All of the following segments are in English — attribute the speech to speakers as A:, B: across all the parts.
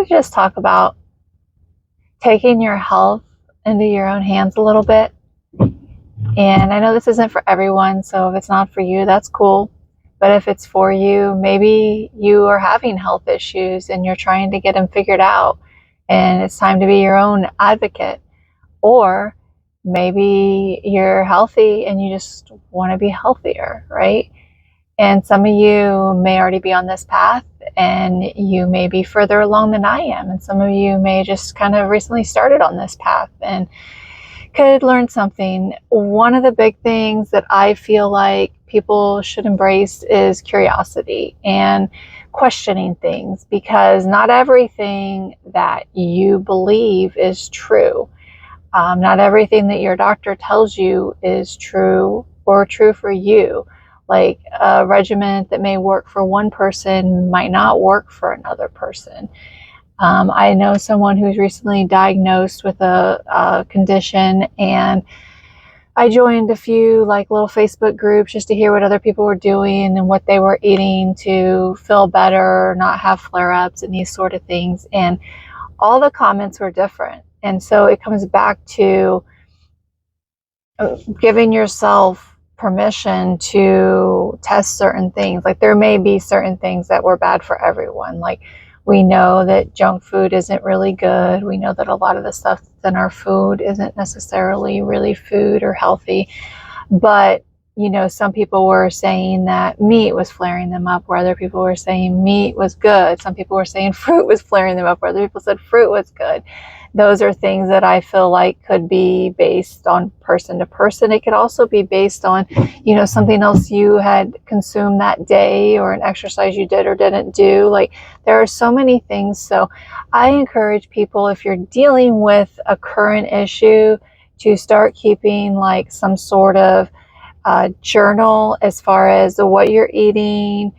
A: wanted to just talk about taking your health into your own hands a little bit. And I know this isn't for everyone, so if it's not for you, that's cool. But if it's for you, maybe you are having health issues and you're trying to get them figured out, and it's time to be your own advocate. Or maybe you're healthy and you just want to be healthier, right? And some of you may already be on this path, and you may be further along than I am. And some of you may just kind of recently started on this path and could learn something. One of the big things that I feel like people should embrace is curiosity and questioning things, because not everything that you believe is true. Not everything that your doctor tells you is true or true for you. Like a regimen that may work for one person might not work for another person. I know someone who's recently diagnosed with a condition, and I joined a few like little Facebook groups just to hear what other people were doing and what they were eating to feel better, not have flare-ups and these sort of things. And all the comments were different. And so it comes back to giving yourself permission to test certain things. Like there may be certain things that were bad for everyone. Like we know that junk food isn't really good. We know that a lot of the stuff that's in our food isn't necessarily really food or healthy. But, you know, some people were saying that meat was flaring them up, where other people were saying meat was good. Some people were saying fruit was flaring them up, where other people said fruit was good. Those are things that I feel like could be based on person to person. It could also be based on, you know, something else you had consumed that day, or an exercise you did or didn't do. Like there are so many things. So I encourage people, if you're dealing with a current issue, to start keeping like some sort of journal as far as what you're eating,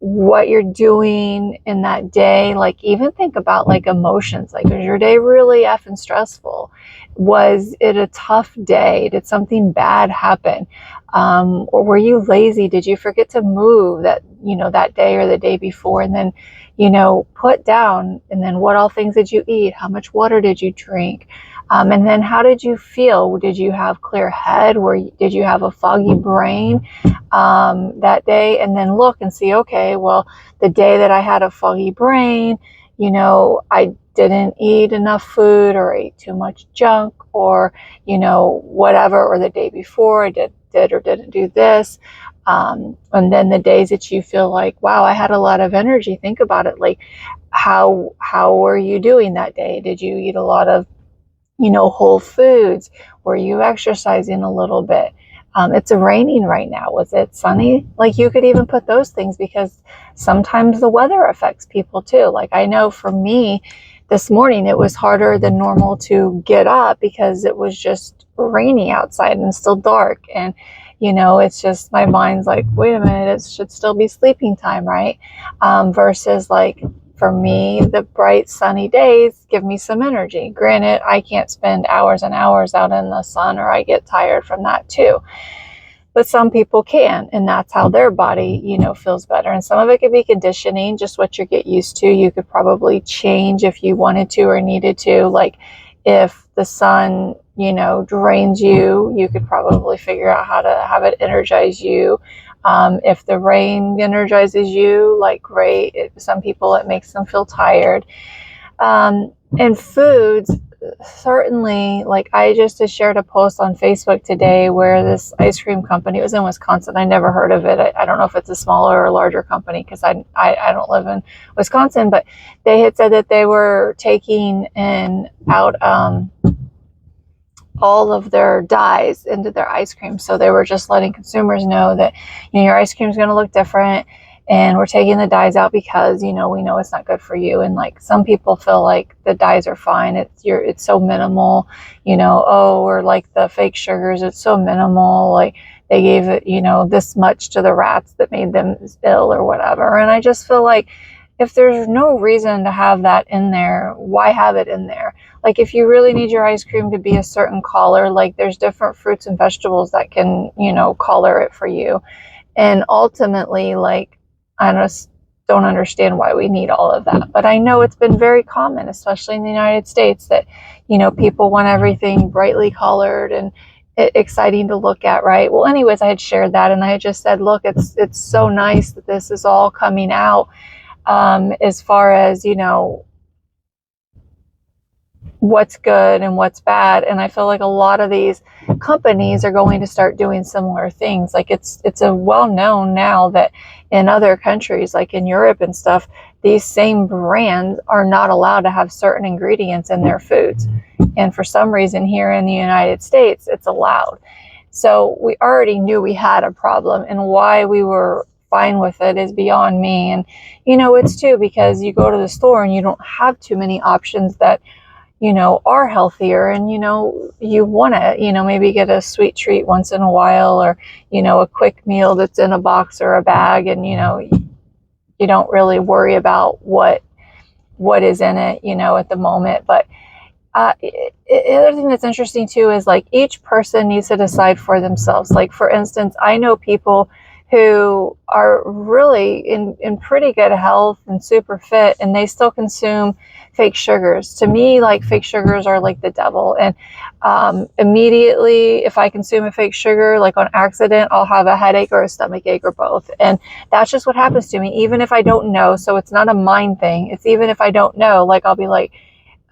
A: what you're doing in that day. Like even think about like emotions. Like, was your day really effing stressful? Was it a tough day? Did something bad happen? Or were you lazy? Did you forget to move that, you know, that day or the day before? And then, you know, put down, and then what all things did you eat? How much water did you drink? And then how did you feel? Did you have clear head? Did you have a foggy brain that day? And then look and see, okay, well, the day that I had a foggy brain, you know, I didn't eat enough food, or ate too much junk, or, you know, whatever, or the day before I did or didn't do this. And then the days that you feel like, wow, I had a lot of energy, think about it. Like how were you doing that day? Did you eat a lot of, you know, whole foods? Were you exercising a little bit? It's raining right now. Was it sunny? Like you could even put those things, because sometimes the weather affects people too. Like I know for me this morning, it was harder than normal to get up because it was just rainy outside and still dark. And, you know, it's just, my mind's like, wait a minute, it should still be sleeping time, right? Versus like, for me, the bright sunny days give me some energy. Granted, I can't spend hours and hours out in the sun, or I get tired from that too. But some people can, and that's how their body, you know, feels better. And some of it could be conditioning, just what you get used to. You could probably change if you wanted to or needed to. Like if the sun, you know, drains you, you could probably figure out how to have it energize you. If the rain energizes you, like great. Some people, it makes them feel tired. And foods, certainly, like I just shared a post on Facebook today where this ice cream company, it was in Wisconsin. I never heard of it. I don't know if it's a smaller or larger company, because I don't live in Wisconsin, but they had said that they were taking out all of their dyes into their ice cream. So they were just letting consumers know that, you know, your ice cream is going to look different, and we're taking the dyes out because, you know, we know it's not good for you. And like some people feel like the dyes are fine. It's so minimal, you know, or like the fake sugars, it's so minimal. Like they gave it, you know, this much to the rats that made them ill or whatever. And I just feel like if there's no reason to have that in there, why have it in there? Like if you really need your ice cream to be a certain color, like there's different fruits and vegetables that can, you know, color it for you. And ultimately, like, I don't know, don't understand why we need all of that. But I know it's been very common, especially in the United States, that, people want everything brightly colored and exciting to look at, right? Well, anyways, I had shared that, and I had just said, look, it's so nice that this is all coming out, as far as, what's good and what's bad. And I feel like a lot of these companies are going to start doing similar things. Like it's a well known now that in other countries, like in Europe and stuff, these same brands are not allowed to have certain ingredients in their foods. And for some reason here in the United States, it's allowed. So we already knew we had a problem, and why we were fine with it is beyond me. And, it's too because you go to the store and you don't have too many options that are healthier, and, you want to, maybe get a sweet treat once in a while, or, a quick meal that's in a box or a bag, and, you don't really worry about what is in it, at the moment. But the other thing that's interesting too is like each person needs to decide for themselves. Like, for instance, I know people who are really in pretty good health and super fit, and they still consume fake sugars. To me, like, fake sugars are like the devil. And immediately, if I consume a fake sugar, like on accident, I'll have a headache or a stomach ache or both. And that's just what happens to me, even if I don't know. So it's not a mind thing. It's even if I don't know, like I'll be like,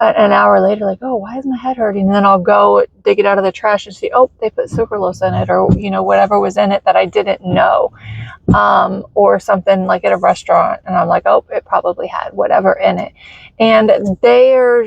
A: an hour later, like, oh, why is my head hurting? And then I'll go dig it out of the trash and see, oh, they put sucralose in it, or, whatever was in it that I didn't know, or something like at a restaurant. And I'm like, oh, it probably had whatever in it. And they're,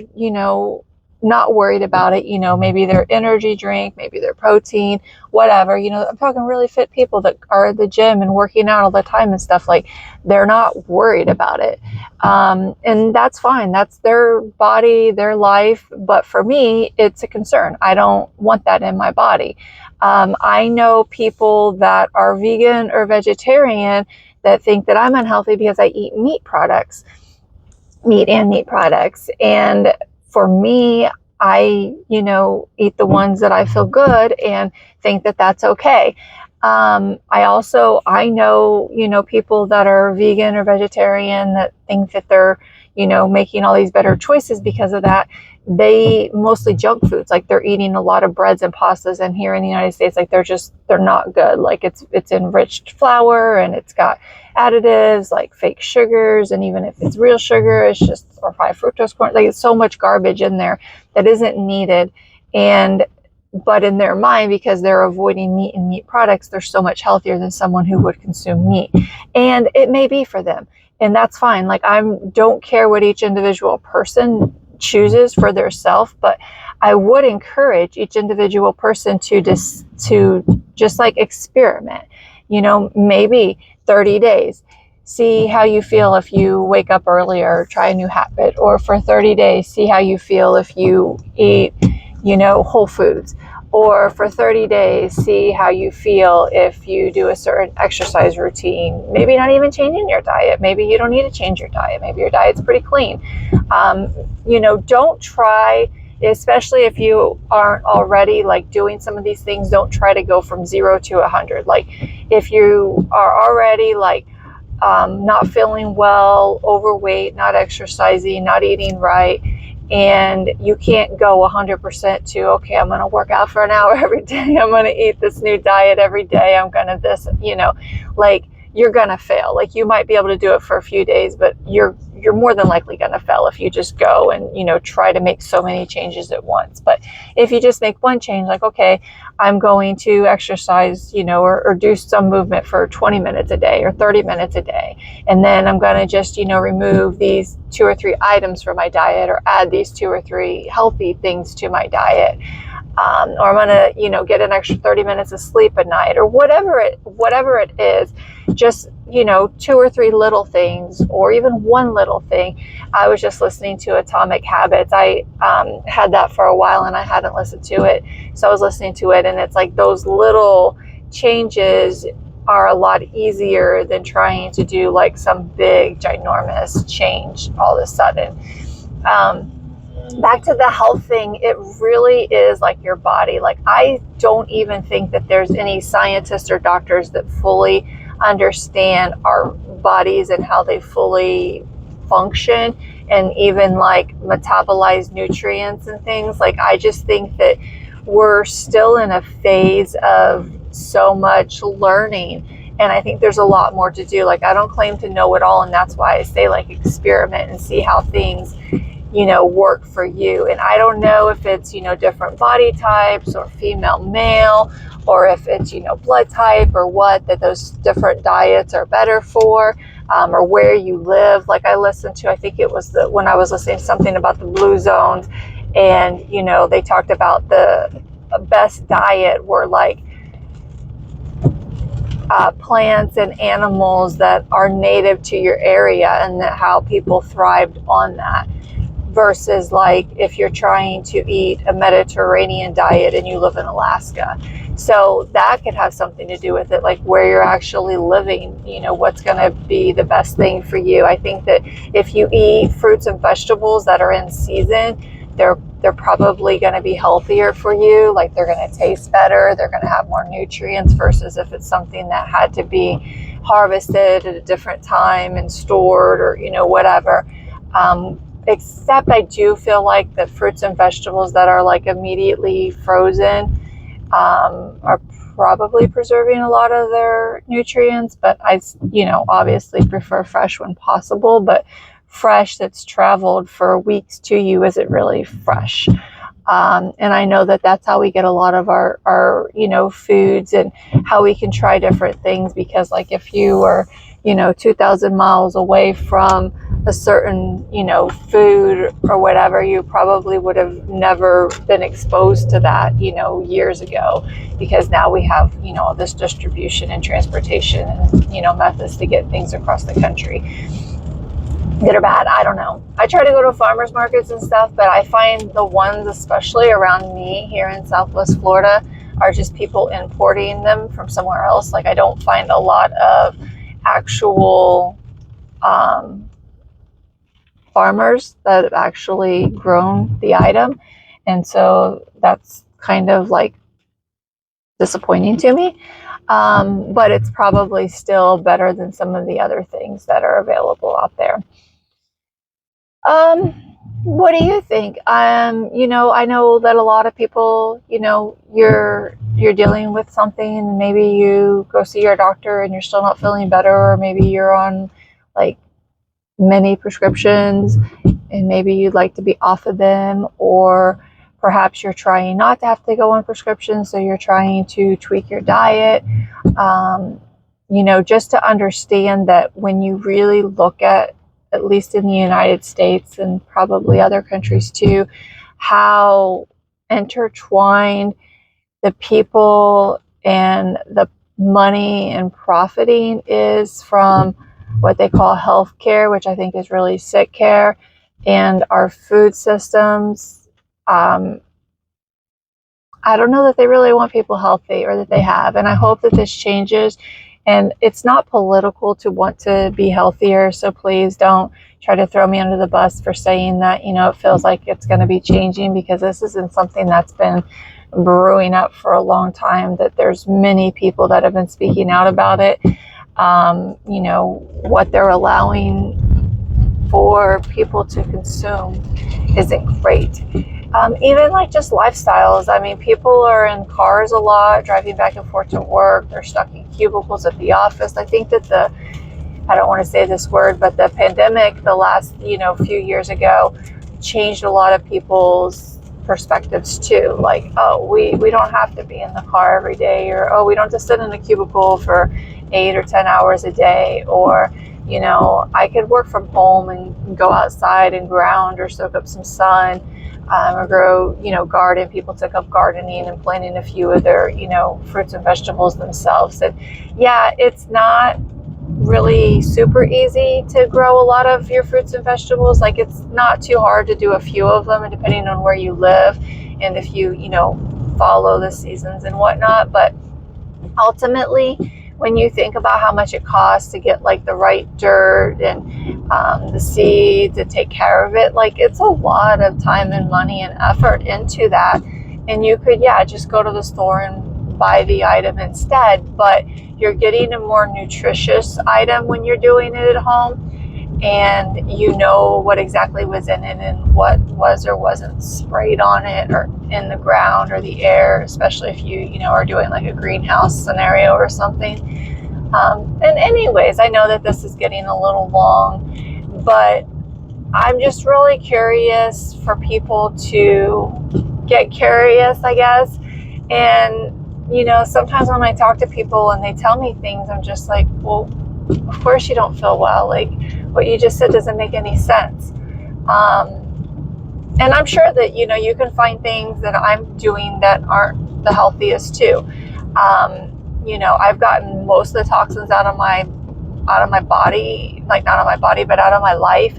A: not worried about it. Maybe their energy drink, maybe their protein, whatever. I'm talking really fit people that are at the gym and working out all the time and stuff. Like, they're not worried about it. And that's fine. That's their body, their life. But for me, it's a concern. I don't want that in my body. I know people that are vegan or vegetarian that think that I'm unhealthy because I eat meat and meat products. And for me, I, eat the ones that I feel good and think that that's okay. I know, people that are vegan or vegetarian that think that they're, making all these better choices because of that. They mostly junk foods, like they're eating a lot of breads and pastas. And here in the United States, like they're not good. Like it's enriched flour, and it's got additives like fake sugars. And even if it's real sugar, it's just, or high fructose corn, like it's so much garbage in there that isn't needed. But in their mind, because they're avoiding meat and meat products, they're so much healthier than someone who would consume meat. And it may be for them, and that's fine. Like, I don't care what each individual person chooses for their self, but I would encourage each individual person to just like experiment, maybe 30 days, see how you feel if you wake up earlier, try a new habit, or for 30 days, see how you feel if you eat, whole foods, or for 30 days, see how you feel if you do a certain exercise routine. Maybe not even changing your diet. Maybe you don't need to change your diet. Maybe your diet's pretty clean. Don't try, especially if you aren't already like doing some of these things, don't try to go from 0 to 100. Like, if you are already like not feeling well, overweight, not exercising, not eating right, and you can't go 100% to, okay, I'm going to work out for an hour every day, I'm going to eat this new diet every day, I'm going to this, like, you're going to fail. Like, you might be able to do it for a few days, but you're more than likely going to fail if you just go and, try to make so many changes at once. But if you just make one change, like, okay, I'm going to exercise, or do some movement for 20 minutes a day or 30 minutes a day. And then I'm going to just, remove these 2 or 3 items from my diet, or add these 2 or 3 healthy things to my diet. Or I'm going to, get an extra 30 minutes of sleep at night, or whatever it is, just, 2 or 3 little things, or even one little thing. I was just listening to Atomic Habits. I had that for a while and I hadn't listened to it. So I was listening to it, and it's like those little changes are a lot easier than trying to do like some big, ginormous change all of a sudden. Back to the health thing, it really is like your body. Like, I don't even think that there's any scientists or doctors that fully understand our bodies and how they fully function and even like metabolize nutrients and things. Like, I just think that we're still in a phase of so much learning, and I think there's a lot more to do. Like, I don't claim to know it all, and that's why I say, like, experiment and see how things, work for you. And I don't know if it's, different body types or female, male, or if it's, blood type or what, that those different diets are better for, or where you live. Like, I listened to, I think it was when I was listening to something about the blue zones, and, they talked about the best diet were like plants and animals that are native to your area, and that how people thrived on that, versus like if you're trying to eat a Mediterranean diet and you live in Alaska. So that could have something to do with it, like where you're actually living, what's going to be the best thing for you. I think that if you eat fruits and vegetables that are in season, they're probably going to be healthier for you. Like, they're going to taste better, they're going to have more nutrients, versus if it's something that had to be harvested at a different time and stored, or whatever. Except I do feel like the fruits and vegetables that are like immediately frozen are probably preserving a lot of their nutrients, but I obviously prefer fresh when possible. But fresh that's traveled for weeks to you isn't really fresh. And I know that that's how we get a lot of our foods, and how we can try different things, because like if you were 2,000 miles away from a certain food or whatever, you probably would have never been exposed to that years ago, because now we have all this distribution and transportation and methods to get things across the country. Good or bad, I don't know. I try to go to farmers markets and stuff, but I find the ones, especially around me here in Southwest Florida, are just people importing them from somewhere else. Like, I don't find a lot of actual farmers that have actually grown the item, and so that's kind of like disappointing to me. But it's probably still better than some of the other things that are available out there. What do you think? I know that a lot of people, you're dealing with something, and maybe you go see your doctor and you're still not feeling better, or maybe you're on like many prescriptions and maybe you'd like to be off of them, or perhaps you're trying not to have to go on prescriptions, so you're trying to tweak your diet. Just to understand that when you really look at least in the United States and probably other countries too, how intertwined the people and the money and profiting is from what they call healthcare, which I think is really sick care, and our food systems. I don't know that they really want people healthy, or that they have, and I hope that this changes. And it's not political to want to be healthier, so please don't try to throw me under the bus for saying that, it feels like it's going to be changing, because this isn't something that's been brewing up for a long time, that there's many people that have been speaking out about it. What they're allowing for people to consume isn't great. Even like just lifestyles. I mean, people are in cars a lot, driving back and forth to work. They're stuck in cubicles at the office. I think that I don't want to say this word, but the pandemic, the last, few years ago, changed a lot of people's perspectives too. Like, oh, we don't have to be in the car every day, or, oh, we don't have to sit in a cubicle for 8 or 10 hours a day, or, I could work from home and go outside and ground or soak up some sun. Or grow, garden. People took up gardening and planting a few of their, fruits and vegetables themselves. And yeah, it's not really super easy to grow a lot of your fruits and vegetables. Like, it's not too hard to do a few of them, and depending on where you live and if you, follow the seasons and whatnot. But ultimately, when you think about how much it costs to get like the right dirt and the seed to take care of it, like, it's a lot of time and money and effort into that. And you could, just go to the store and buy the item instead, but you're getting a more nutritious item when you're doing it at home, and you know what exactly was in it and what was or wasn't sprayed on it or in the ground or the air, especially if you are doing like a greenhouse scenario or something. And anyways, I know that this is getting a little long, but I'm just really curious for people to get curious, I guess. And sometimes when I talk to people and they tell me things, I'm just like, well, of course you don't feel well. Like, what you just said doesn't make any sense. And I'm sure that, you can find things that I'm doing that aren't the healthiest too. I've gotten most of the toxins out of my body, like not out of my body, but out of my life,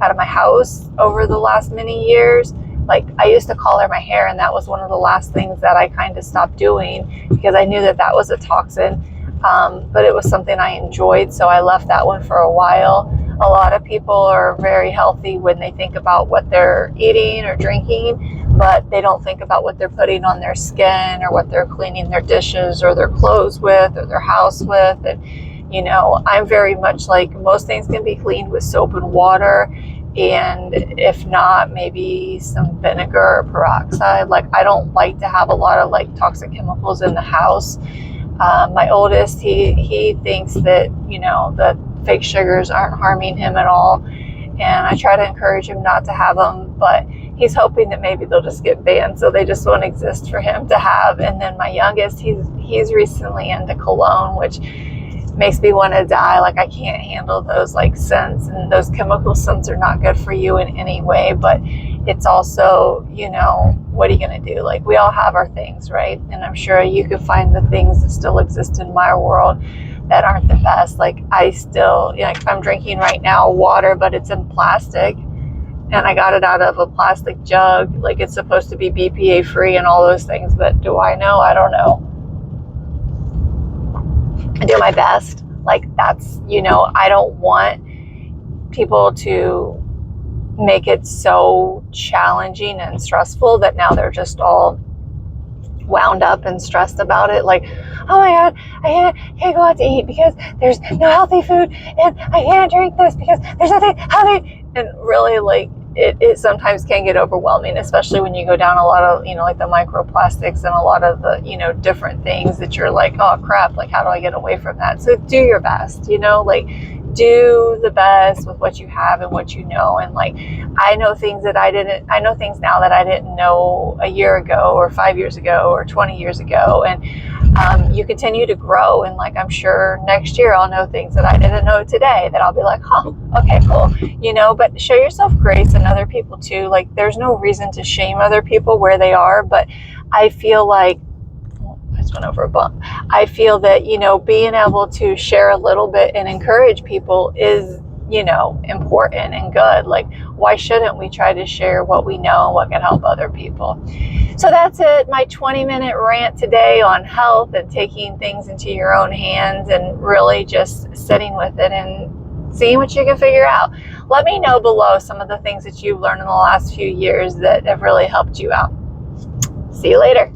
A: out of my house over the last many years. Like, I used to color my hair, and that was one of the last things that I kind of stopped doing because I knew that was a toxin. But it was something I enjoyed, so I left that one for a while. A lot of people are very healthy when they think about what they're eating or drinking, but they don't think about what they're putting on their skin or what they're cleaning their dishes or their clothes with or their house with. And, I'm very much like, most things can be cleaned with soap and water, and if not, maybe some vinegar or peroxide. Like, I don't like to have a lot of like toxic chemicals in the house. My oldest, he thinks that, that fake sugars aren't harming him at all. And I try to encourage him not to have them, but he's hoping that maybe they'll just get banned so they just won't exist for him to have. And then my youngest, he's recently into cologne, which makes me want to die. Like, I can't handle those like scents, and those chemical scents are not good for you in any way, but it's also, what are you going to do? Like, we all have our things, right? And I'm sure you could find the things that still exist in my world that aren't the best. Like, I still, like, I'm drinking right now water, but it's in plastic, and I got it out of a plastic jug. Like, it's supposed to be BPA free and all those things, but do I know? I don't know. I do my best. Like, that's, I don't want people to make it so challenging and stressful that now they're just all wound up and stressed about it. Like, oh my God, I can't go out to eat because there's no healthy food, and I can't drink this because there's nothing healthy. And really, like, it sometimes can get overwhelming, especially when you go down a lot of, like the microplastics and a lot of the, different things that you're like, oh crap, like, how do I get away from that? So do your best, like, do the best with what you have and what you know. And like, I know things now that I didn't know a year ago or 5 years ago or 20 years ago. And you continue to grow. And like, I'm sure next year I'll know things that I didn't know today that I'll be like, huh, okay, cool. But show yourself grace in other people too. Like, there's no reason to shame other people where they are. But I feel like, I just went over a bump. I feel that, being able to share a little bit and encourage people is, important and good. Like, why shouldn't we try to share what we know and what can help other people? So that's it. My 20-minute rant today on health and taking things into your own hands and really just sitting with it and seeing what you can figure out. Let me know below some of the things that you've learned in the last few years that have really helped you out. See you later.